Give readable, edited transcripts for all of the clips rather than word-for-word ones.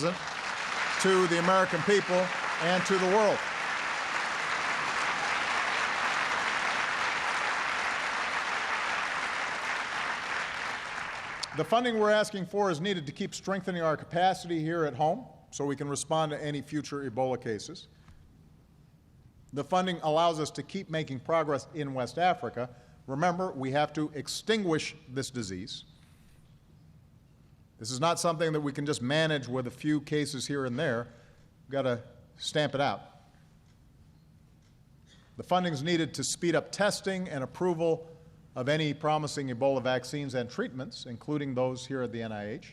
to the American people and to the world. The funding we're asking for is needed to keep strengthening our capacity here at home so we can respond to any future Ebola cases. The funding allows us to keep making progress in West Africa. Remember, we have to extinguish this disease. This is not something that we can just manage with a few cases here and there. We've got to stamp it out. The funding is needed to speed up testing and approval of any promising Ebola vaccines and treatments, including those here at the NIH.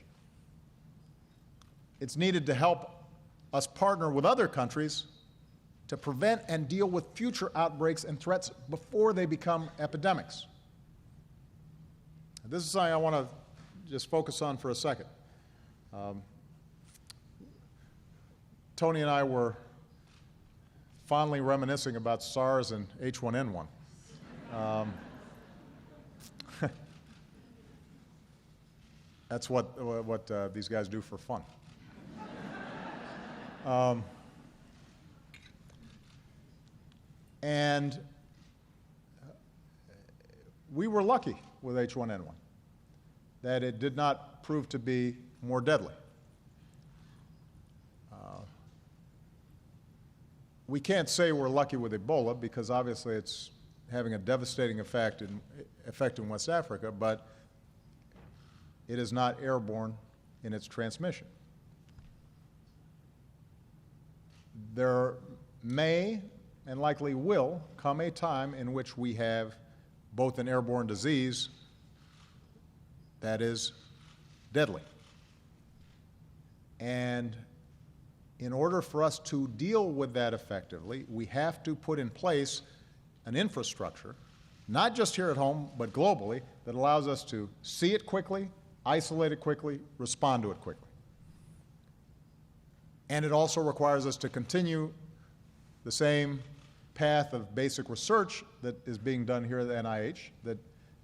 It's needed to help us partner with other countries to prevent and deal with future outbreaks and threats before they become epidemics. This is something I want to just focus on for a second. Tony and I were fondly reminiscing about SARS and H1N1. That's what these guys do for fun. And we were lucky with H1N1 that it did not prove to be more deadly. We can't say we're lucky with Ebola because obviously it's having a devastating effect in West Africa, but it is not airborne in its transmission. There may and likely will come a time in which we have both an airborne disease that is deadly. And in order for us to deal with that effectively, we have to put in place an infrastructure, not just here at home, but globally, that allows us to see it quickly, isolate it quickly, respond to it quickly. And it also requires us to continue the same path of basic research that is being done here at the NIH, that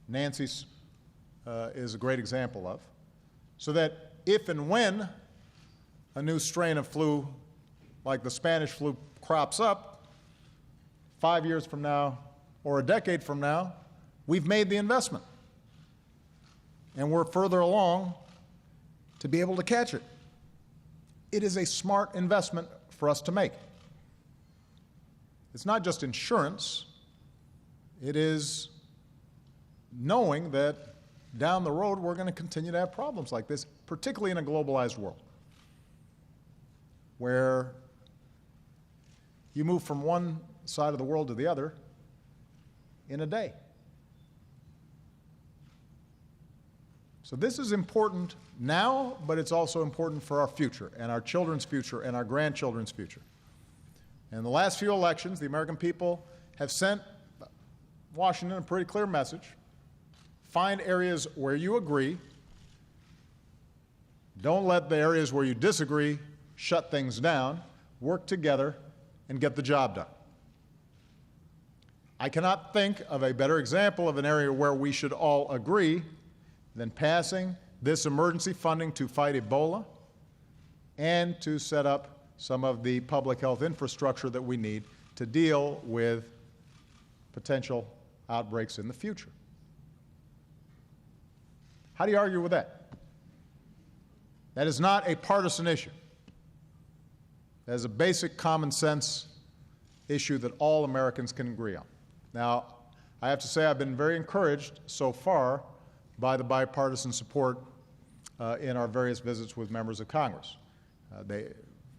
Nancy is a great example of, so that if and when a new strain of flu, like the Spanish flu, crops up 5 years from now or a decade from now, we've made the investment. And we're further along to be able to catch it. It is a smart investment for us to make. It's not just insurance. It is knowing that down the road we're going to continue to have problems like this, particularly in a globalized world, where you move from one side of the world to the other in a day. So this is important now, but it's also important for our future and our children's future and our grandchildren's future. In the last few elections, the American people have sent Washington a pretty clear message. Find areas where you agree. Don't let the areas where you disagree shut things down. Work together and get the job done. I cannot think of a better example of an area where we should all agree than passing this emergency funding to fight Ebola and to set up some of the public health infrastructure that we need to deal with potential outbreaks in the future. How do you argue with that? That is not a partisan issue. That is a basic common sense issue that all Americans can agree on. Now, I have to say I've been very encouraged so far by the bipartisan support in our various visits with members of Congress.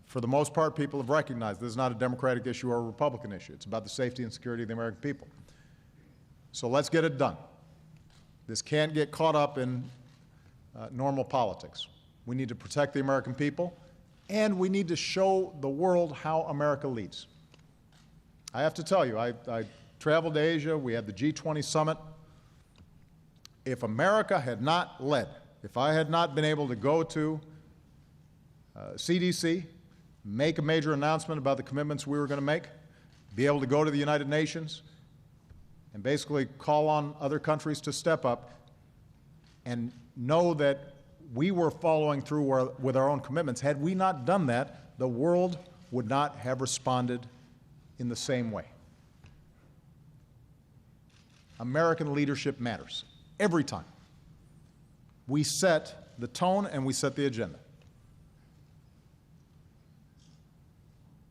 For the most part, people have recognized this is not a Democratic issue or a Republican issue. It's about the safety and security of the American people. So let's get it done. This can't get caught up in normal politics. We need to protect the American people, and we need to show the world how America leads. I have to tell you, I traveled to Asia. We had the G20 summit. If America had not led, if I had not been able to go to CDC, make a major announcement about the commitments we were going to make, be able to go to the United Nations, and basically call on other countries to step up and know that we were following through with our own commitments. Had we not done that, the world would not have responded in the same way. American leadership matters every time. We set the tone and we set the agenda.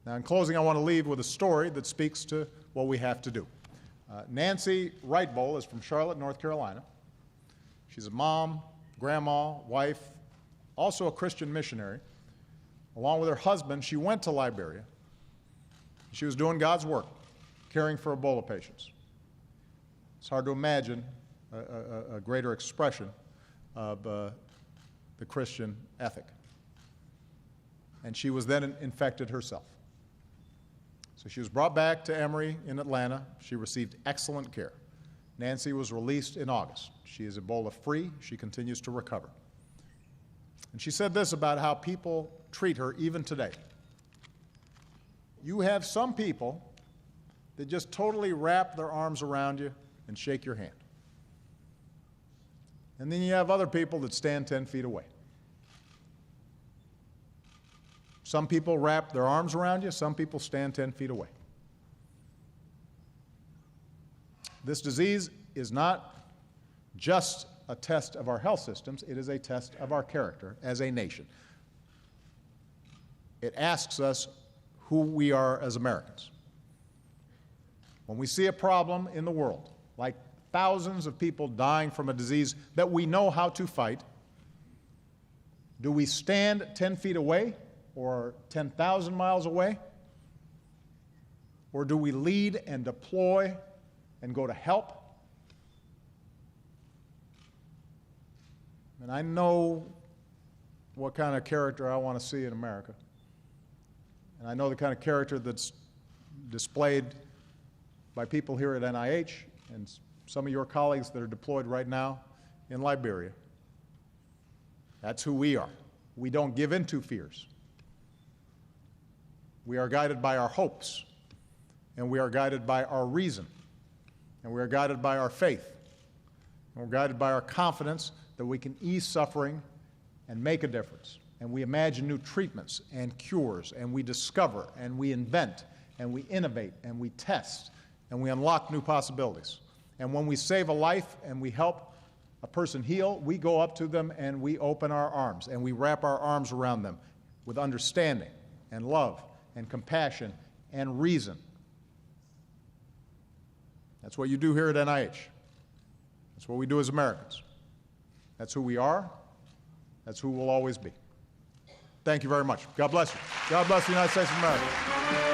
Now, in closing, I want to leave with a story that speaks to what we have to do. Nancy Wrightbowl is from Charlotte, North Carolina. She's a mom, grandma, wife, also a Christian missionary. Along with her husband, she went to Liberia. She was doing God's work, caring for Ebola patients. It's hard to imagine a greater expression of the Christian ethic. And she was then infected herself. So she was brought back to Emory in Atlanta. She received excellent care. Nancy was released in August. She is Ebola-free. She continues to recover. And she said this about how people treat her even today. You have some people that just totally wrap their arms around you and shake your hand. And then you have other people that stand 10 feet away. Some people wrap their arms around you, some people stand 10 feet away. This disease is not just a test of our health systems, it is a test of our character as a nation. It asks us who we are as Americans. When we see a problem in the world, like thousands of people dying from a disease that we know how to fight, do we stand 10 feet away or 10,000 miles away? Or do we lead and deploy and go to help? And I know what kind of character I want to see in America. And I know the kind of character that's displayed by people here at NIH and some of your colleagues that are deployed right now in Liberia. That's who we are. We don't give in to fears. We are guided by our hopes, and we are guided by our reason, and we are guided by our faith, and we're guided by our confidence that we can ease suffering and make a difference. And we imagine new treatments and cures, and we discover, and we invent, and we innovate, and we test, and we unlock new possibilities. And when we save a life and we help a person heal, we go up to them and we open our arms, and we wrap our arms around them with understanding and love and compassion and reason. That's what you do here at NIH. That's what we do as Americans. That's who we are. That's who we'll always be. Thank you very much. God bless you. God bless the United States of America.